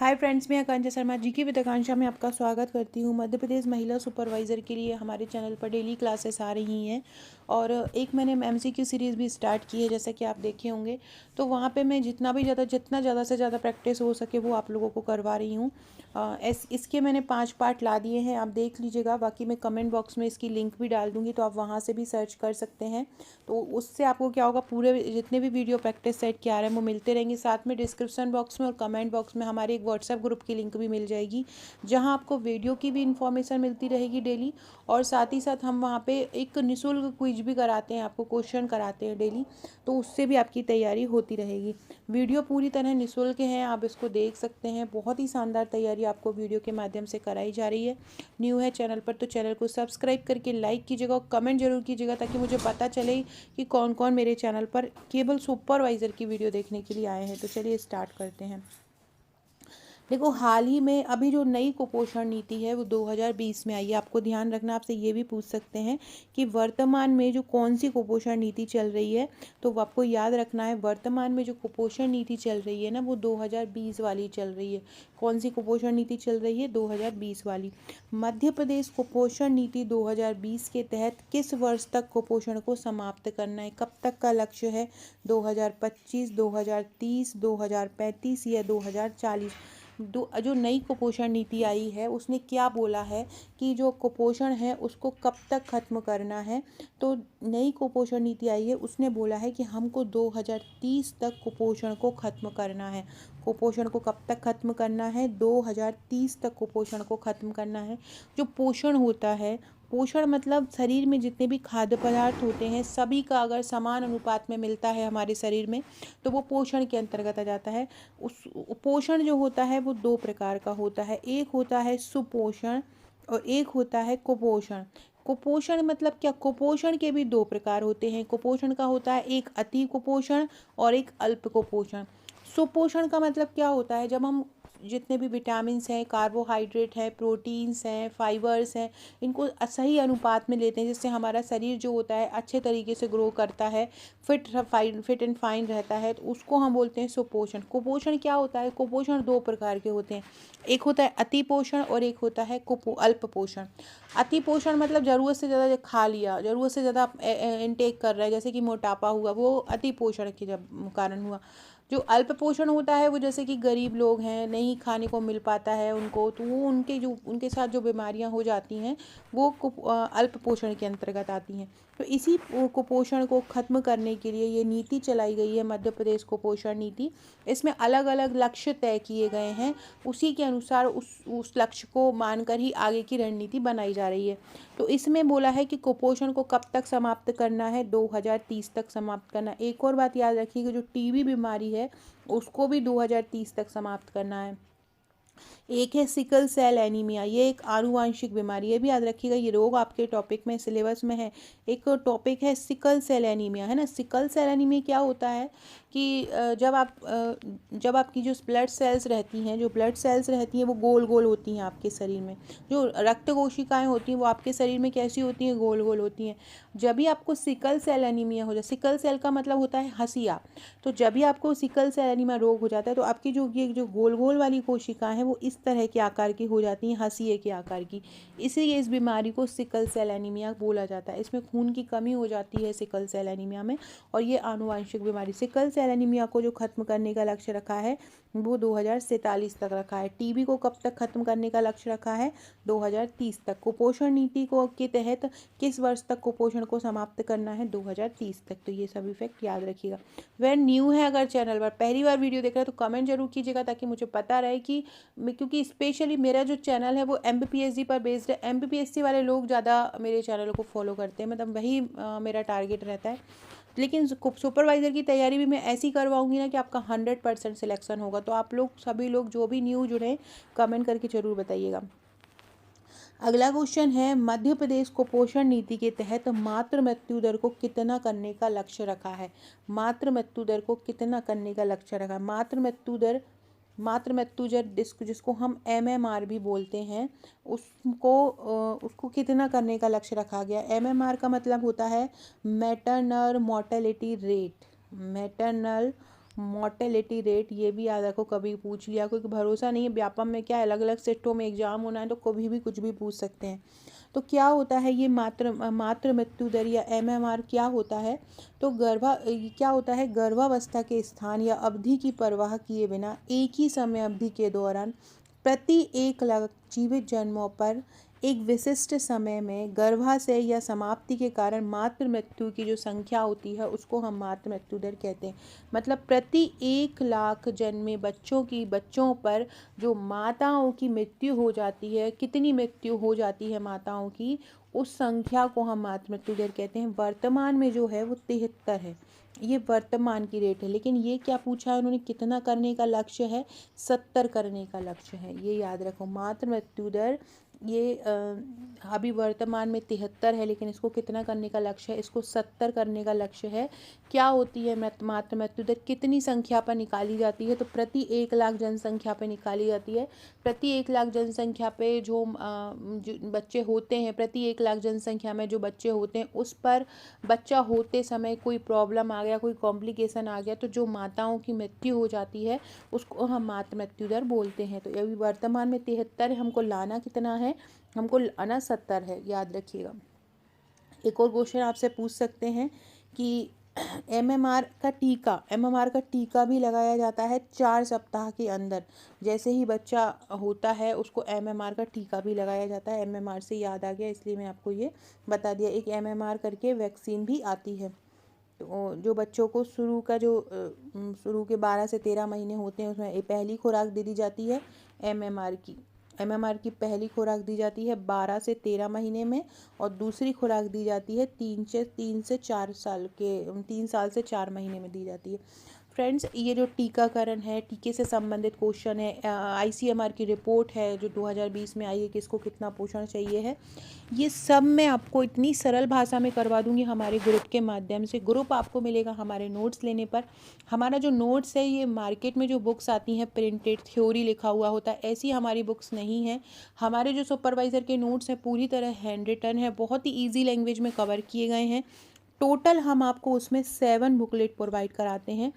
Hi friends, मैं आकांक्षा शर्मा जी की with आकांक्षा में आपका स्वागत करती हूँ। मध्य प्रदेश महिला सुपरवाइज़र के लिए हमारे चैनल पर डेली क्लासेस आ रही हैं और एक मैंने एमसीक्यू सीरीज़ भी स्टार्ट की है, जैसा कि आप देखे होंगे। तो वहाँ पे मैं जितना ज़्यादा से ज़्यादा प्रैक्टिस हो सके वो आप लोगों को करवा रही हूँ। इसके मैंने 5 पार्ट ला दिए हैं, आप देख लीजिएगा। बाकी मैं कमेंट बॉक्स में इसकी लिंक भी डाल दूँगी, तो आप वहाँ से भी सर्च कर सकते हैं। तो उससे आपको क्या होगा, पूरे जितने भी वीडियो प्रैक्टिस सेट के आ रहे हैं वो मिलते रहेंगे। साथ में डिस्क्रिप्शन बॉक्स में और कमेंट बॉक्स में हमारे एक व्हाट्सएप ग्रुप की लिंक भी मिल जाएगी, जहां आपको वीडियो की भी इंफॉर्मेशन मिलती रहेगी डेली। और साथ ही साथ हम वहां पे एक निःशुल्क क्विज भी कराते हैं, आपको क्वेश्चन कराते हैं डेली, तो उससे भी आपकी तैयारी होती रहेगी। वीडियो पूरी तरह निःशुल्क है, आप इसको देख सकते हैं। बहुत ही शानदार तैयारी आपको वीडियो के माध्यम से कराई जा रही है। न्यू है चैनल पर तो चैनल को सब्सक्राइब करके लाइक कीजिएगा और कमेंट जरूर कीजिएगा, ताकि मुझे पता चले कि कौन कौन मेरे चैनल पर केवल सुपरवाइज़र की वीडियो देखने के लिए आए हैं। तो चलिए स्टार्ट करते हैं। देखो, हाल ही में अभी जो नई कुपोषण नीति है वो 2020 में आई है। आपको ध्यान रखना, आपसे ये भी पूछ सकते हैं कि वर्तमान में जो कौन सी कुपोषण नीति चल रही है। तो वो आपको याद रखना है, वर्तमान में जो कुपोषण नीति चल रही है ना, वो 2020 वाली चल रही है। कौन सी कुपोषण नीति चल रही है? 2020 वाली। मध्य प्रदेश कुपोषण नीति 2020 के तहत किस वर्ष तक कुपोषण को समाप्त करना है? कब तक का लक्ष्य है? 2025, 2030, 2035 या 2040? जो नई कुपोषण नीति आई है उसने क्या बोला है कि जो कुपोषण है उसको कब तक खत्म करना है। तो नई कुपोषण नीति आई है, उसने बोला है कि हमको 2030 तक कुपोषण को खत्म करना है। कुपोषण को कब तक खत्म करना है? 2030 तक कुपोषण को खत्म करना है। जो पोषण होता है, पोषण मतलब शरीर में जितने भी खाद्य पदार्थ होते हैं सभी का अगर समान अनुपात में मिलता है हमारे शरीर में, तो वो पोषण के अंतर्गत आ जाता है। उस पोषण जो होता है वो 2 प्रकार का होता है। एक होता है सुपोषण और एक होता है कुपोषण। कुपोषण मतलब क्या? कुपोषण के भी 2 प्रकार होते हैं। कुपोषण का होता है एक अति कुपोषण और एक अल्प कुपोषण। सुपोषण का मतलब क्या होता है? जब हम जितने भी विटामिन्स हैं, कार्बोहाइड्रेट है, प्रोटीन्स हैं, फाइबर्स हैं, इनको सही अनुपात में लेते हैं, जिससे हमारा शरीर जो होता है अच्छे तरीके से ग्रो करता है, फिट एंड फाइन रहता है, तो उसको हम बोलते हैं सुपोषण। कुपोषण क्या होता है? कुपोषण 2 प्रकार के होते हैं। एक होता है अति पोषण और एक होता है अल्प पोषण। अति पोषण मतलब ज़रूरत से ज़्यादा खा लिया, ज़रूरत से ज़्यादा इनटेक कर रहा है, जैसे कि मोटापा हुआ, वो अति पोषण के जब कारण हुआ। जो अल्प पोषण होता है वो जैसे कि गरीब लोग हैं, नहीं खाने को मिल पाता है उनको, तो वो उनके साथ जो बीमारियां हो जाती हैं वो अल्प पोषण के अंतर्गत आती हैं। तो इसी कुपोषण को खत्म करने के लिए ये नीति चलाई गई है, मध्य प्रदेश कुपोषण नीति। इसमें अलग अलग लक्ष्य तय किए गए हैं, उसी के अनुसार उस लक्ष्य को मानकर ही आगे की रणनीति बनाई जा रही है। तो इसमें बोला है कि कुपोषण को कब तक समाप्त करना है? 2030 तक समाप्त करना। एक और बात याद रखिएगा, जो टीबी बीमारी है उसको भी 2030 तक समाप्त करना है। एक है सिकल सेल एनीमिया, ये एक आनुवांशिक बीमारी है, भी याद रखिएगा, ये रोग आपके टॉपिक में सिलेबस में है। एक टॉपिक है सिकल सेल एनीमिया, है ना। सिकल सेल एनीमिया क्या होता है कि जब आपकी जो ब्लड सेल्स रहती हैं, वो गोल गोल होती हैं आपके शरीर में। जो रक्त कोशिकाएं होती हैं वो आपके शरीर में कैसी होती हैं? गोल गोल होती हैं। जब भी आपको सिकल सेल एनीमिया हो जाए, सिकल सेल का मतलब होता है हंसिया, तो जब भी आपको सिकल सेल एनीमिया रोग हो जाता है तो आपकी जो गोल गोल वाली कोशिकाएं हैं वो इस तरह के आकार की हो जाती हैं, हंसिए के आकार की। इसलिए इस बीमारी को सिकल सेल एनीमिया बोला जाता है। इसमें खून की कमी हो जाती है सिकल सेल एनीमिया में, और ये आनुवांशिक बीमारी। सिकल सेल एनीमिया को जो खत्म करने का लक्ष्य रखा है वो 2047 तक रखा है। टीबी को कब तक खत्म करने का लक्ष्य रखा है? 2030 तक। कुपोषण नीति को के तहत किस वर्ष तक कुपोषण को समाप्त करना है? 2030 तक। तो ये सभी फैक्ट याद रखिएगा। वह न्यू है, अगर चैनल पर पहली बार वीडियो देख रहे हैं तो कमेंट जरूर कीजिएगा, ताकि मुझे पता रहे कि क्योंकि स्पेशली मेरा जो चैनल है वो एमपीपीएससी पर बेस्ड है। एमपीपीएससी वाले लोग ज़्यादा मेरे चैनल को फॉलो करते हैं, मतलब वही मेरा टारगेट रहता है। लेकिन सुपरवाइज़र की तैयारी भी मैं ऐसी करवाऊंगी ना कि आपका 100% सिलेक्शन होगा। तो आप लोग सभी लोग जो भी न्यू जुड़े, कमेंट करके ज़रूर बताइएगा। अगला क्वेश्चन है, मध्य प्रदेश कुपोषण नीति के तहत मातृ मृत्यु दर को कितना करने का लक्ष्य रखा है? मातृ मृत्यु दर को कितना करने का लक्ष्य रखा है? मातृ मृत्यु दर जिसको हम एमएमआर भी बोलते हैं, उसको कितना करने का लक्ष्य रखा गया? एमएमआर का मतलब होता है maternal mortality rate. Maternal mortality rate, ये भी याद रखो, कभी पूछ लिया, क्योंकि भरोसा नहीं है, व्यापम में क्या है, अलग अलग सेक्टरों में एग्जाम होना है तो कभी भी कुछ भी पूछ सकते हैं। तो क्या होता है ये मातृ मृत्यु दर या MMR क्या होता है? तो क्या होता है, गर्भावस्था के स्थान या अवधि की परवाह किए बिना एक ही समय अवधि के दौरान प्रति 1 लाख जीवित जन्मों पर एक विशिष्ट समय में गर्भाशय या समाप्ति के कारण मातृ मृत्यु की जो संख्या होती है उसको हम मातृ मृत्यु दर कहते हैं। मतलब प्रति 1 लाख जन्मे बच्चों पर जो माताओं की मृत्यु हो जाती है, कितनी मृत्यु हो जाती है माताओं की, उस संख्या को हम मातृ मृत्यु दर कहते हैं। वर्तमान में जो है वो 73 है, ये वर्तमान की रेट है। लेकिन ये क्या पूछा है उन्होंने, कितना करने का लक्ष्य है? 70 करने का लक्ष्य है, ये याद रखो। मातृ मृत्यु दर ये अभी वर्तमान में 73 है, लेकिन इसको कितना करने का लक्ष्य है? इसको 70 करने का लक्ष्य है। क्या होती है मातृ मृत्यु दर, कितनी संख्या पर निकाली जाती है? तो प्रति 1 लाख जनसंख्या पे निकाली जाती है। प्रति 1 लाख जनसंख्या पे जो बच्चे होते हैं, प्रति 1 लाख जनसंख्या में जो बच्चे होते हैं, उस पर बच्चा होते समय कोई प्रॉब्लम आ गया, कोई कॉम्प्लिकेशन आ गया, तो जो माताओं की मृत्यु हो जाती है उसको हम मातृ मृत्यु दर बोलते हैं। तो अभी वर्तमान में 73 है, हमको लाना कितना है? हमको लाना 70 है, याद रखिएगा। एक और क्वेश्चन आपसे पूछ सकते हैं कि MMR का टीका भी लगाया जाता है 4 सप्ताह के अंदर। जैसे ही बच्चा होता है उसको MMR का टीका भी लगाया जाता है। MMR से याद आ गया, इसलिए मैं आपको ये बता दिया। एक MMR करके वैक्सीन भी आती है। तो जो बच्चों को शुरू के 12 से 13 महीने होते हैं उसमें पहली खुराक दे दी जाती है MMR की पहली खुराक दी जाती है 12 से 13 महीने में, और दूसरी खुराक दी जाती है 3 से 4 साल के 3 साल से 4 महीने में दी जाती है। फ्रेंड्स, ये जो टीकाकरण है, टीके से संबंधित क्वेश्चन है, ICMR की रिपोर्ट है जो 2020 में आई है, किसको कितना पोषण चाहिए है, ये सब मैं आपको इतनी सरल भाषा में करवा दूंगी हमारे ग्रुप के माध्यम से। ग्रुप आपको मिलेगा हमारे नोट्स लेने पर। हमारा जो नोट्स है, ये मार्केट में जो बुक्स आती हैं प्रिंटेड थ्योरी लिखा हुआ होता है, ऐसी हमारी बुक्स नहीं है। हमारे जो सुपरवाइज़र के नोट्स हैं पूरी तरह हैंड रिटन है, बहुत ही ईजी लैंग्वेज में कवर किए गए हैं। टोटल हम आपको उसमें 7 बुकलेट प्रोवाइड कराते हैं।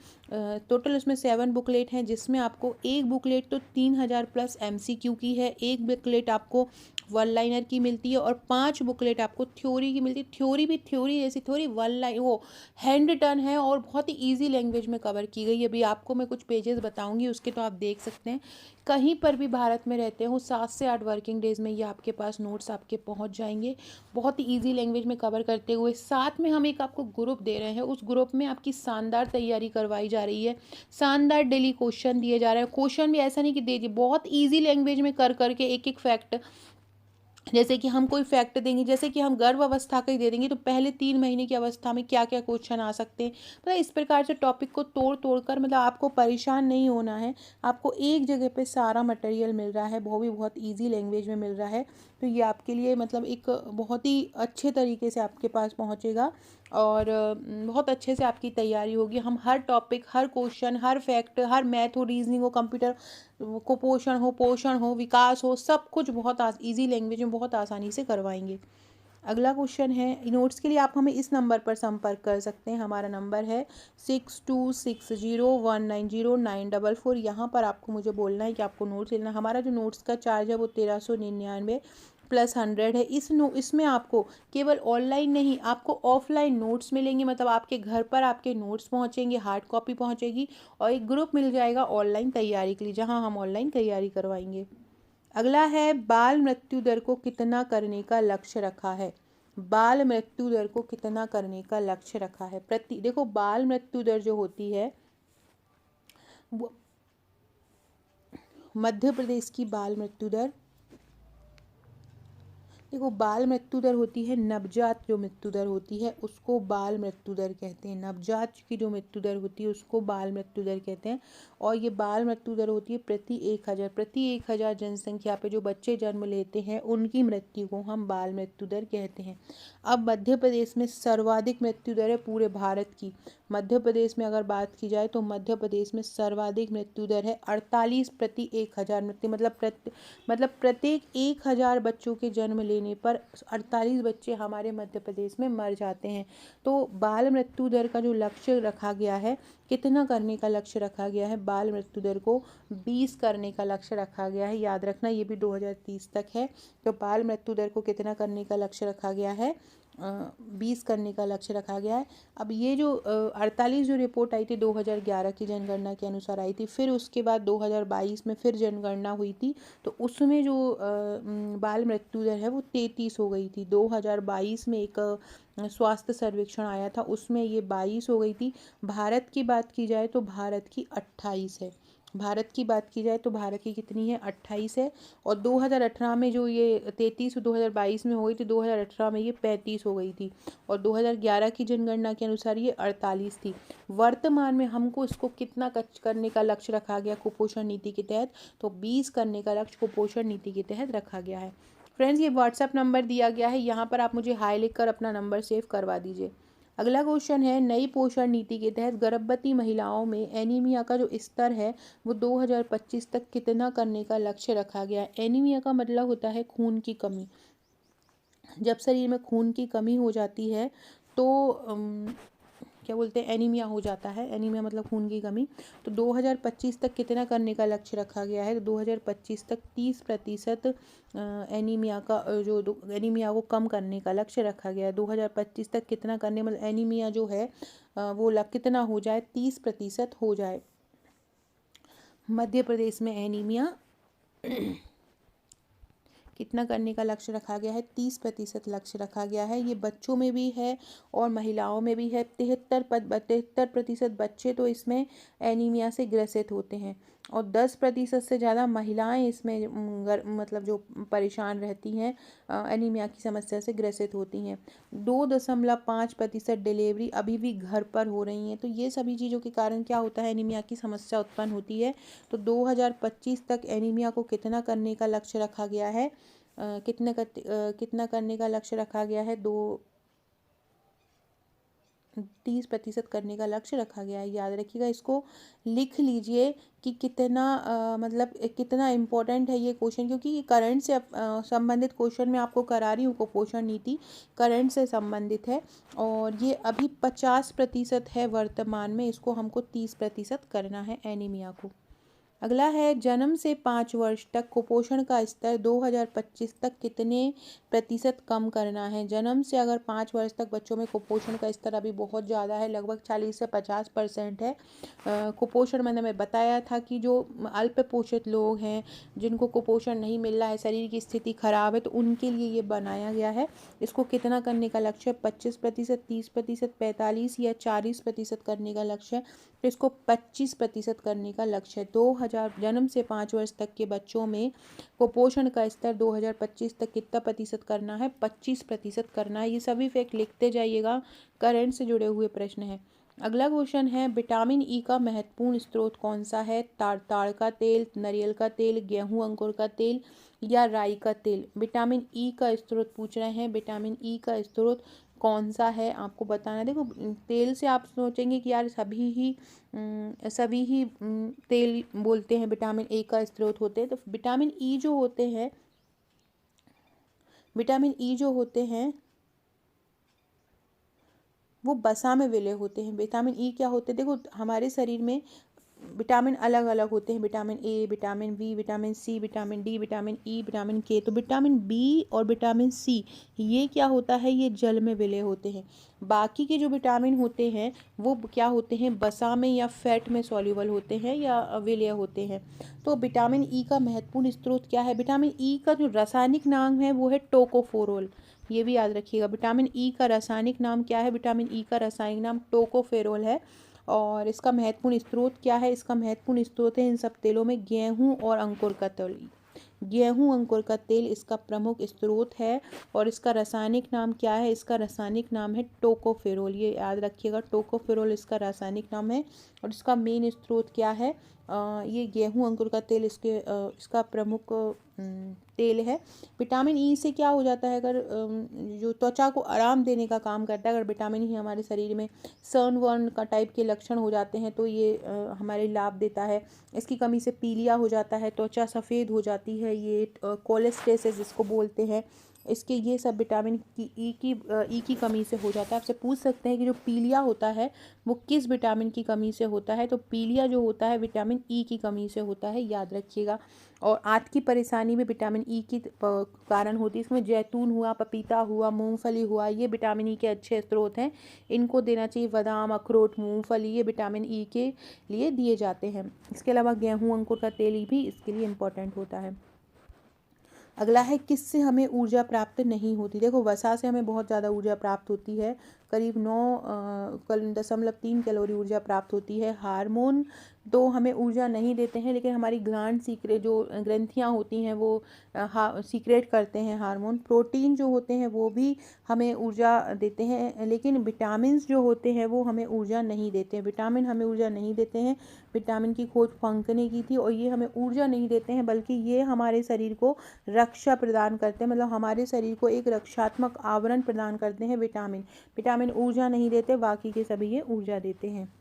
टोटल उसमें 7 बुकलेट हैं, जिसमें आपको एक बुकलेट तो 3000 प्लस MCQ की है, एक बुकलेट आपको 1 लाइनर की मिलती है, और 5 बुकलेट आपको थ्योरी की मिलती है। थ्योरी भी थ्योरी जैसी थ्योरी 1 लाइन वो हैंड रिटन है और बहुत ही ईजी लैंग्वेज में कवर की गई है। अभी आपको मैं कुछ पेजेस बताऊंगी उसके, तो आप देख सकते हैं। कहीं पर भी भारत में रहते हो 7 से 8 वर्किंग डेज में ये आपके पास नोट्स आपके पहुंच जाएंगे, बहुत ही ईजी लैंग्वेज में कवर करते हुए। साथ में हम एक आपको ग्रुप दे रहे हैं, उस ग्रुप में आपकी शानदार तैयारी करवाई जा रही है, शानदार डेली क्वेश्चन दिए जा रहे हैं। क्वेश्चन भी ऐसा नहीं कि दे दिए, बहुत ईजी लैंग्वेज में कर करके एक एक फैक्ट, जैसे कि हम कोई फैक्ट देंगे, जैसे कि हम गर्भ अवस्था का ही दे देंगे तो पहले 3 महीने की अवस्था में क्या क्या क्वेश्चन आ सकते हैं। मतलब इस प्रकार से टॉपिक को तोड़ तोड़ कर, मतलब आपको परेशान नहीं होना है, आपको एक जगह पे सारा मटेरियल मिल रहा है, वो भी बहुत ईजी लैंग्वेज में मिल रहा है। तो ये आपके लिए मतलब एक बहुत ही अच्छे तरीके से आपके पास पहुँचेगा, और बहुत अच्छे से आपकी तैयारी होगी। हम हर टॉपिक, हर क्वेश्चन, हर फैक्ट, हर मैथ हो, रीजनिंग हो, कंप्यूटर कुपोषण हो, पोषण हो, विकास हो, सब कुछ बहुत ईजी लैंग्वेज में बहुत आसानी से करवाएंगे। अगला क्वेश्चन है, नोट्स के लिए आप हमें इस नंबर पर संपर्क कर सकते हैं। हमारा नंबर है 6260190944। यहाँ पर आपको मुझे बोलना है कि आपको नोट्स लेना। हमारा जो नोट्स का चार्ज है वो 1399 प्लस 100 है। इसमें आपको केवल ऑनलाइन नहीं, आपको ऑफलाइन नोट्स मिलेंगे, मतलब आपके घर पर आपके नोट्स पहुँचेंगे, हार्ड कॉपी पहुँचेगी, और एक ग्रुप मिल जाएगा ऑनलाइन तैयारी के लिए, जहाँ हम ऑनलाइन तैयारी करवाएंगे। अगला है, बाल मृत्यु दर को कितना करने का लक्ष्य रखा है? बाल मृत्यु दर को कितना करने का लक्ष्य रखा है? देखो, बाल मृत्यु दर जो होती है वो मध्य प्रदेश की बाल मृत्यु दर, देखो बाल मृत्यु दर होती है, नवजात जो मृत्यु दर होती है उसको बाल मृत्यु दर कहते हैं। नवजात की जो मृत्यु दर होती है उसको बाल मृत्यु दर कहते हैं। और ये बाल मृत्यु दर होती है प्रति 1000 जनसंख्या पे जो बच्चे जन्म लेते हैं उनकी मृत्यु को हम बाल मृत्यु दर कहते हैं। अब मध्य प्रदेश में सर्वाधिक मृत्यु दर है पूरे भारत की। मध्य प्रदेश में अगर बात की जाए तो मध्य प्रदेश में सर्वाधिक मृत्यु दर है 48 प्रति 1000 मृत्यु, मतलब प्रत्येक 1000 बच्चों के जन्म लेने पर 48 बच्चे हमारे मध्य प्रदेश में मर जाते हैं। तो बाल मृत्यु दर का जो लक्ष्य रखा गया है, कितना करने का लक्ष्य रखा गया है, बाल मृत्यु दर को 20 करने का लक्ष्य रखा गया है। याद रखना ये भी 2030 तक है। तो बाल मृत्यु दर को कितना करने का लक्ष्य रखा गया है, 20 करने का लक्ष्य रखा गया है। अब ये जो 48 जो रिपोर्ट आई थी 2011 की जनगणना के अनुसार आई थी, फिर उसके बाद 2022 में फिर जनगणना हुई थी, तो उसमें जो बाल मृत्यु दर है वो 33 हो गई थी। 2022 में एक स्वास्थ्य सर्वेक्षण आया था, उसमें ये 22 हो गई थी। भारत की बात की जाए तो भारत की 28 है। भारत की बात की जाए तो भारत की कितनी है, 28 है। और 2018 में जो ये 33 2022 में हो गई थी, 2018 में ये 35 हो गई थी। और 2011 की जनगणना के अनुसार ये 48 थी। वर्तमान में हमको इसको कितना करने का लक्ष्य रखा गया कुपोषण नीति के तहत, तो 20 करने का लक्ष्य कुपोषण नीति के तहत रखा गया है। फ्रेंड्स, ये व्हाट्सएप नंबर दिया गया है, यहाँ पर आप मुझे हाई लिख कर अपना नंबर सेव करवा दीजिए। अगला क्वेश्चन है, नई पोषण नीति के तहत गर्भवती महिलाओं में एनीमिया का जो स्तर है वो 2025 तक कितना करने का लक्ष्य रखा गया है। एनीमिया का मतलब होता है खून की कमी। जब शरीर में खून की कमी हो जाती है तो क्या बोलते हैं, एनीमिया हो जाता है। एनीमिया मतलब खून की कमी। तो 2025 तक कितना करने का लक्ष्य रखा गया है, तो 2025 तक 30% एनीमिया का जो एनीमिया को कम करने का लक्ष्य रखा गया है। 2025 तक कितना करने, मतलब एनीमिया जो है वो कितना हो जाए, 30% हो जाए। मध्य प्रदेश में एनीमिया कितना करने का लक्ष्य रखा गया है, 30% लक्ष्य रखा गया है। ये बच्चों में भी है और महिलाओं में भी है। 73% बच्चे तो इसमें एनीमिया से ग्रसित होते हैं और 10% से ज़्यादा महिलाएं इसमें मतलब जो परेशान रहती हैं, एनीमिया की समस्या से ग्रसित होती हैं। 2.5% डिलीवरी अभी भी घर पर हो रही हैं। तो ये सभी चीज़ों के कारण क्या होता है, एनीमिया की समस्या उत्पन्न होती है। तो 2025 तक एनीमिया को कितना करने का लक्ष्य रखा गया है, कितना करने का लक्ष्य रखा गया है, 30% करने का लक्ष्य रखा गया है। याद रखिएगा, इसको लिख लीजिए कि कितना मतलब कितना इम्पोर्टेंट है ये क्वेश्चन, क्योंकि ये करंट से संबंधित क्वेश्चन मैं आपको करा रही हूँ। कुपोषण नीति करंट से संबंधित है और ये अभी 50% है वर्तमान में, इसको हमको 30% करना है एनीमिया को। अगला है, जन्म से 5 वर्ष तक कुपोषण का स्तर 2025 तक कितने प्रतिशत कम करना है। जन्म से अगर 5 वर्ष तक बच्चों में कुपोषण का स्तर अभी बहुत ज़्यादा है, लगभग 40 से 50% है। कुपोषण मैंने बताया था कि जो अल्प पोषित लोग हैं, जिनको कुपोषण नहीं मिल रहा है, शरीर की स्थिति खराब है, तो उनके लिए ये बनाया गया है। इसको कितना करने का लक्ष्य है, 25%, 30%, 45 या 40% करने का लक्ष्य है। तो इसको 25% करने का लक्ष्य है। 2000 जन्म से 5 वर्ष तक के बच्चों में कुपोषण का स्तर 2025 तक कितना प्रतिशत करना है, 25% करना है। ये सभी फैक्ट लिखते जाइएगा, करंट से जुड़े हुए प्रश्न हैं। अगला क्वेश्चन है, विटामिन ई का महत्वपूर्ण स्रोत कौन सा है। ताड़ का तेल, नारियल का तेल, गेहूं अंकुर का तेल या राई का तेल। विटामिन ई का स्रोत पूछ रहे हैं, विटामिन ई का स्रोत कौन सा है आपको बताना है। देखो, तेल से आप सोचेंगे कि यार सभी ही तेल बोलते हैं विटामिन ए का स्रोत होते हैं। तो विटामिन ई जो होते हैं वो वसा में विलय होते हैं। विटामिन ई क्या होते हैं, देखो हमारे शरीर में विटामिन अलग अलग होते हैं, vitamin A, vitamin B, vitamin C, vitamin D, vitamin E, vitamin K. तो विटामिन बी और विटामिन सी ये क्या होता है, ये जल में विलय होते हैं। बाकी के जो विटामिन होते हैं वो क्या होते हैं, वसा में या फैट में सॉल्युबल होते हैं या विलय होते हैं। तो विटामिन ई का महत्वपूर्ण स्रोत क्या है, विटामिन ई का जो रासायनिक नाम है वो है टोकोफेरोल। ये भी याद रखिएगा, विटामिन ई का रासायनिक नाम क्या है, विटामिन ई का रासायनिक नाम टोकोफेरोल है। और इसका महत्वपूर्ण स्रोत क्या है, इसका महत्वपूर्ण स्रोत है इन सब तेलों में गेहूं और अंकुर का तेल। गेहूं अंकुर का तेल इसका प्रमुख स्रोत है। और इसका रासायनिक नाम क्या है, इसका रासायनिक नाम है टोकोफेरोल। ये याद रखिएगा, टोकोफेरोल इसका रासायनिक नाम है। और इसका मेन स्रोत क्या है, ये गेहूं अंकुर का तेल इसका प्रमुख तेल है। विटामिन ई से क्या हो जाता है, अगर जो त्वचा को आराम देने का काम करता है, अगर विटामिन ई हमारे शरीर में सन वर्न का टाइप के लक्षण हो जाते हैं तो ये हमारे लाभ देता है। इसकी कमी से पीलिया हो जाता है, त्वचा सफ़ेद हो जाती है, ये कोलेस्टेसिस जिसको बोलते हैं, इसके ये सब विटामिन की ई की कमी से हो जाता है। आपसे पूछ सकते हैं कि जो पीलिया होता है वो किस विटामिन की कमी से होता है, तो पीलिया जो होता है विटामिन ई की कमी से होता है, याद रखिएगा। और आंत की परेशानी में विटामिन ई की कारण होती है। इसमें जैतून हुआ, पपीता हुआ, मूंगफली हुआ, ये विटामिन ई के अच्छे स्रोत हैं, इनको देना चाहिए। बादाम, अखरोट, मूंगफली, ये विटामिन ई के लिए दिए जाते हैं। इसके अलावा गेहूं अंकुर का तेल भी इसके लिए इम्पोर्टेंट होता है। अगला है किससे हमें ऊर्जा प्राप्त नहीं होती। देखो, वसा से हमें बहुत ज़्यादा ऊर्जा प्राप्त होती है, करीब 9.3 कैलोरी ऊर्जा प्राप्त होती है। हार्मोन तो हमें ऊर्जा नहीं देते हैं, लेकिन हमारी ग्लैंड सीक्रेट जो ग्रंथियां होती हैं वो सीक्रेट करते हैं हार्मोन। प्रोटीन जो होते हैं वो भी हमें ऊर्जा देते हैं, लेकिन विटामिन जो होते हैं वो हमें ऊर्जा नहीं देते हैं। विटामिन हमें ऊर्जा नहीं देते हैं। विटामिन की खोज पंक ने की थी, और ये हमें ऊर्जा नहीं देते हैं, बल्कि ये हमारे शरीर को रक्षा प्रदान करते हैं, मतलब हमारे शरीर को एक रक्षात्मक आवरण प्रदान करते हैं। विटामिन ऊर्जा नहीं देते, बाकी के सभी ये ऊर्जा देते हैं।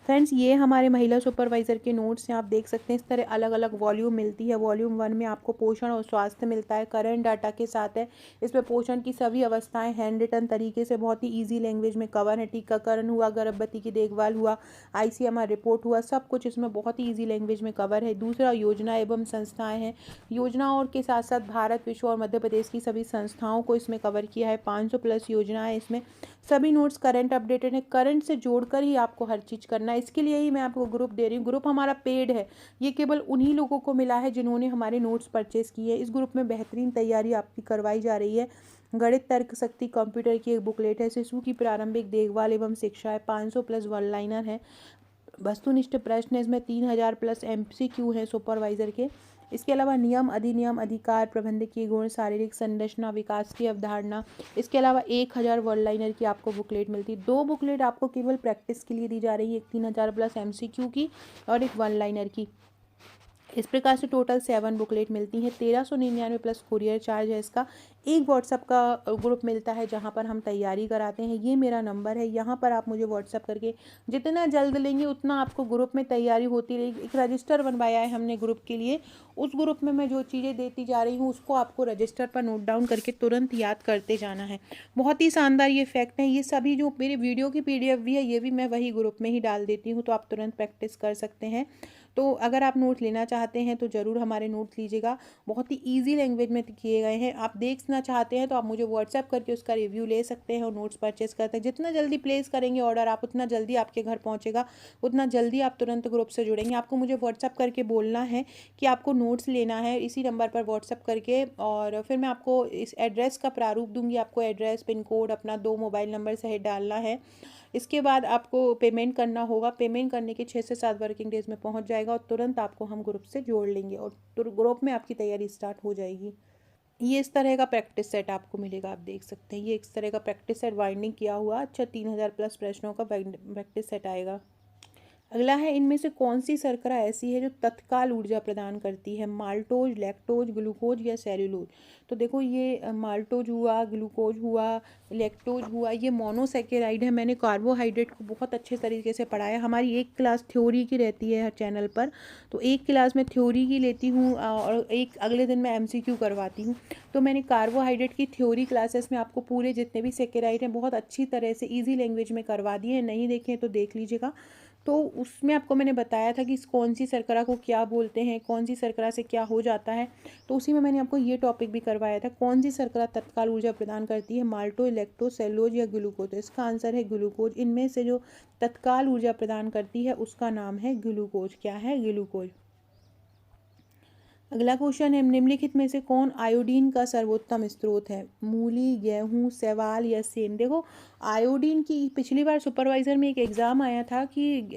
फ्रेंड्स, ये हमारे महिला सुपरवाइज़र के नोट्स हैं, आप देख सकते हैं। इस तरह अलग अलग वॉल्यूम मिलती है। वॉल्यूम 1 में आपको पोषण और स्वास्थ्य मिलता है, करंट डाटा के साथ है। इसमें पोषण की सभी अवस्थाएं हैंड रिटन तरीके से बहुत ही ईजी लैंग्वेज में कवर है। टीकाकरण हुआ, गर्भवती की देखभाल हुआ, ICMR रिपोर्ट हुआ, सब कुछ इसमें बहुत ही ईजी लैंग्वेज में कवर है। दूसरा, योजना एवं संस्थाएँ हैं। योजना और के साथ साथ भारत, विश्व और मध्य प्रदेश की सभी संस्थाओं को इसमें कवर किया है। 500+ योजनाएँ इसमें। सभी नोट्स करंट अपडेटेड हैं, करंट से जोड़कर ही आपको हर चीज़ करना है। इसके लिए ही मैं आपको ग्रुप दे रही हूँ। ग्रुप हमारा पेड है, ये केवल उन्हीं लोगों को मिला है जिन्होंने हमारे नोट्स परचेज़ किए हैं। इस ग्रुप में बेहतरीन तैयारी आपकी करवाई जा रही है। गणित, तर्क शक्ति, कंप्यूटर की एक बुकलेट है, शिशु की प्रारंभिक देखभाल एवं शिक्षा है, 500+ वन लाइनर है, वस्तुनिष्ठ प्रश्न है, इसमें 3000+ MCQ हैं सुपरवाइज़र के। इसके अलावा नियम, अधिनियम, अधिकार, प्रबंधकीय गुण, शारीरिक संरचना, विकास की अवधारणा। इसके अलावा 1000 वर्ड लाइनर की आपको बुकलेट मिलती है। 2 बुकलेट आपको केवल प्रैक्टिस के लिए दी जा रही है, एक 3000+ MCQ की और एक वन लाइनर की। इस प्रकार से टोटल 7 बुकलेट मिलती हैं। 1399+ कुरियर चार्ज है इसका। एक व्हाट्सअप का ग्रुप मिलता है जहां पर हम तैयारी कराते हैं। ये मेरा नंबर है, यहाँ पर आप मुझे व्हाट्सअप करके जितना जल्द लेंगे उतना आपको ग्रुप में तैयारी होती रहेगी। एक रजिस्टर बनवाया है हमने ग्रुप के लिए, उस ग्रुप में मैं जो चीज़ें देती जा रही हूँ उसको आपको रजिस्टर पर नोट डाउन करके तुरंत याद करते जाना है। बहुत ही शानदार ये फैक्ट है। ये सभी जो मेरे वीडियो की PDF भी है, ये भी मैं वही ग्रुप में ही डाल देती हूँ, तो आप तुरंत प्रैक्टिस कर सकते हैं। तो अगर आप नोट लेना चाहते हैं तो ज़रूर हमारे नोट लीजिएगा, बहुत ही ईजी लैंग्वेज में किए गए हैं। आप देखना चाहते हैं तो आप मुझे व्हाट्सएप करके उसका रिव्यू ले सकते हैं और नोट्स परचेस करते हैं। जितना जल्दी प्लेस करेंगे ऑर्डर आप, उतना जल्दी आपके घर पहुंचेगा, उतना जल्दी आप तुरंत ग्रुप से जुड़ेंगे। आपको मुझे व्हाट्सएप करके बोलना है कि आपको नोट्स लेना है, इसी नंबर पर व्हाट्सएप करके, और फिर मैं आपको इस एड्रेस का प्रारूप दूंगी। आपको एड्रेस, पिन कोड, अपना 2 मोबाइल नंबर सहित डालना है। इसके बाद आपको पेमेंट करना होगा। पेमेंट करने के 6 से 7 वर्किंग डेज में पहुंच जाएगा और तुरंत आपको हम ग्रुप से जोड़ लेंगे और ग्रुप में आपकी तैयारी स्टार्ट हो जाएगी। ये इस तरह का प्रैक्टिस सेट आपको मिलेगा, आप देख सकते हैं। ये इस तरह का प्रैक्टिस सेट वाइंडिंग किया हुआ, अच्छा 3000+ प्रश्नों का प्रैक्टिस सेट आएगा। अगला है, इनमें से कौन सी शर्करा ऐसी है जो तत्काल ऊर्जा प्रदान करती है? माल्टोज, लैक्टोज, ग्लूकोज या सेल्यूलोज? तो देखो, ये माल्टोज हुआ, ग्लूकोज हुआ, लैक्टोज हुआ, ये मोनोसेकेराइड है। मैंने कार्बोहाइड्रेट को बहुत अच्छे तरीके से पढ़ाया। हमारी एक क्लास थ्योरी की रहती है हर चैनल पर, तो एक क्लास में थ्योरी की लेती हूँ और एक अगले दिन मैं MCQ करवाती हूँ। तो मैंने कार्बोहाइड्रेट की थ्योरी क्लासेस में आपको पूरे जितने भी सेकेराइड हैं बहुत अच्छी तरह से ईजी लैंग्वेज में करवा दिए हैं। नहीं देखें तो देख लीजिएगा। तो उसमें आपको मैंने बताया था कि कौन सी शर्करा को क्या बोलते हैं, कौन सी शर्करा से क्या हो जाता है। तो उसी में मैंने आपको ये टॉपिक भी करवाया था, कौन सी शर्करा तत्काल ऊर्जा प्रदान करती है, माल्टो, लैक्टोज, सेल्यूलोज या ग्लूकोज? तो इसका आंसर है ग्लूकोज। इनमें से जो तत्काल ऊर्जा प्रदान करती है उसका नाम है ग्लूकोज। क्या है? ग्लूकोज। अगला क्वेश्चन है, निम्नलिखित में से कौन आयोडीन का सर्वोत्तम स्रोत है? मूली, गेहूं, शैवाल या सेम? देखो, आयोडीन की पिछली बार सुपरवाइज़र में एक एग्ज़ाम आया था कि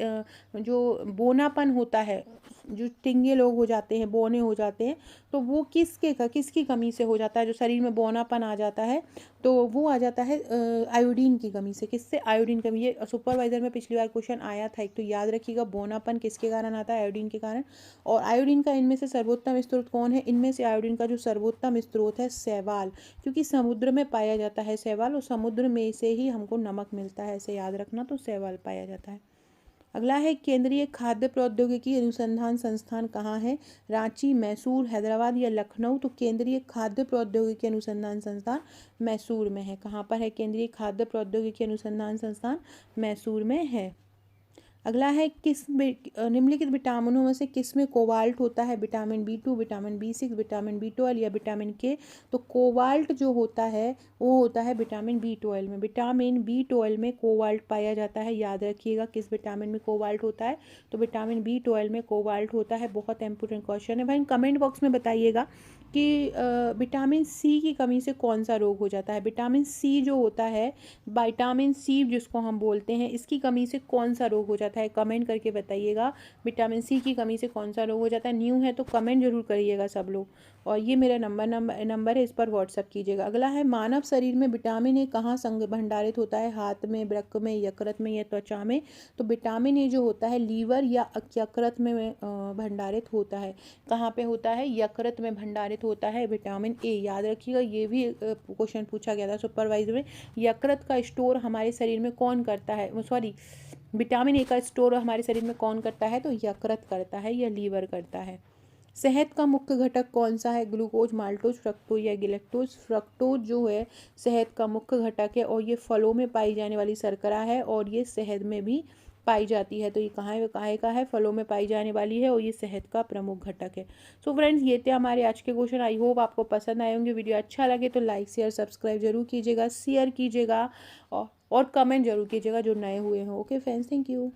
जो बोनापन होता है जो टिंगे लोग हो जाते हैं, बौने हो जाते हैं, तो वो किसकी कमी से हो जाता है? जो शरीर में बौनापन आ जाता है तो वो आ जाता है आयोडीन की कमी से। किससे? आयोडीन कमी। ये सुपरवाइज़र में पिछली बार क्वेश्चन आया था एक, तो याद रखिएगा बौनापन किसके कारण आता है? आयोडीन के कारण। और आयोडीन का इनमें से सर्वोत्तम स्रोत कौन है? इनमें से आयोडीन का जो सर्वोत्तम स्रोत है शैवाल, क्योंकि समुद्र में पाया जाता है शैवाल, और समुद्र में से ही हमको नमक मिलता है, ऐसे याद रखना। तो शैवाल पाया जाता है। अगला है केंद्रीय खाद्य प्रौद्योगिकी अनुसंधान संस्थान कहाँ है? रांची, मैसूर, हैदराबाद या लखनऊ? तो केंद्रीय खाद्य प्रौद्योगिकी अनुसंधान संस्थान मैसूर में है। कहाँ पर है केंद्रीय खाद्य प्रौद्योगिकी अनुसंधान संस्थान? मैसूर में है। अगला है निम्नलिखित विटामिनों में से किस में कोबाल्ट होता है? Vitamin B2, vitamin B6, vitamin B12 या विटामिन K? तो कोबाल्ट जो होता है वो होता है विटामिन B12 में। विटामिन B12 में कोबाल्ट पाया जाता है। याद रखिएगा किस विटामिन में कोबाल्ट होता है? तो विटामिन B12 में कोबाल्ट होता है। बहुत इंपॉर्टेंट क्वेश्चन है भाई। कमेंट बॉक्स में बताइएगा कि विटामिन C की कमी से कौन सा रोग हो जाता है? विटामिन C जो होता है, विटामिन C जिसको हम बोलते हैं, इसकी कमी से कौन सा रोग हो जाता है? कमेंट करके बताइएगा विटामिन C की कमी से कौन सा रोग हो जाता है। न्यू है तो कमेंट जरूर करिएगा सब लोग। और ये मेरा नंबर है, इस पर व्हाट्सअप कीजिएगा। अगला है मानव शरीर में विटामिन ए कहाँ भंडारित होता है? हाथ में, वृक्क में, यकृत में या त्वचा में? तो विटामिन ए जो होता है लीवर या यकृत में भंडारित होता है। कहाँ पे होता है? यकृत में भंडारित होता है विटामिन ए। याद रखिएगा, ये भी क्वेश्चन पूछा गया था सुपरवाइजर में। यकृत का स्टोर हमारे शरीर में कौन करता है? सॉरी, विटामिन ए का स्टोर हमारे शरीर में कौन करता है? तो यकृत करता है या लीवर करता है। शहद का मुख्य घटक कौन सा है? ग्लूकोज, माल्टोज, फ्रक्टोज या गिलेक्टोज? फ्रक्टोज जो है शहद का मुख्य घटक है, और ये फलों में पाई जाने वाली शर्करा है, और ये शहद में भी पाई जाती है। तो ये कहाँ का है? फलों में पाई जाने वाली है, और ये शहद का प्रमुख घटक है। सो फ्रेंड्स, ये थे हमारे आज के क्वेश्चन। आई होप आपको पसंद आए होंगे। वीडियो अच्छा लगे तो लाइक शेयर सब्सक्राइब जरूर कीजिएगा, शेयर कीजिएगा और कमेंट जरूर कीजिएगा जो नए हुए हों। Okay friends, thank you.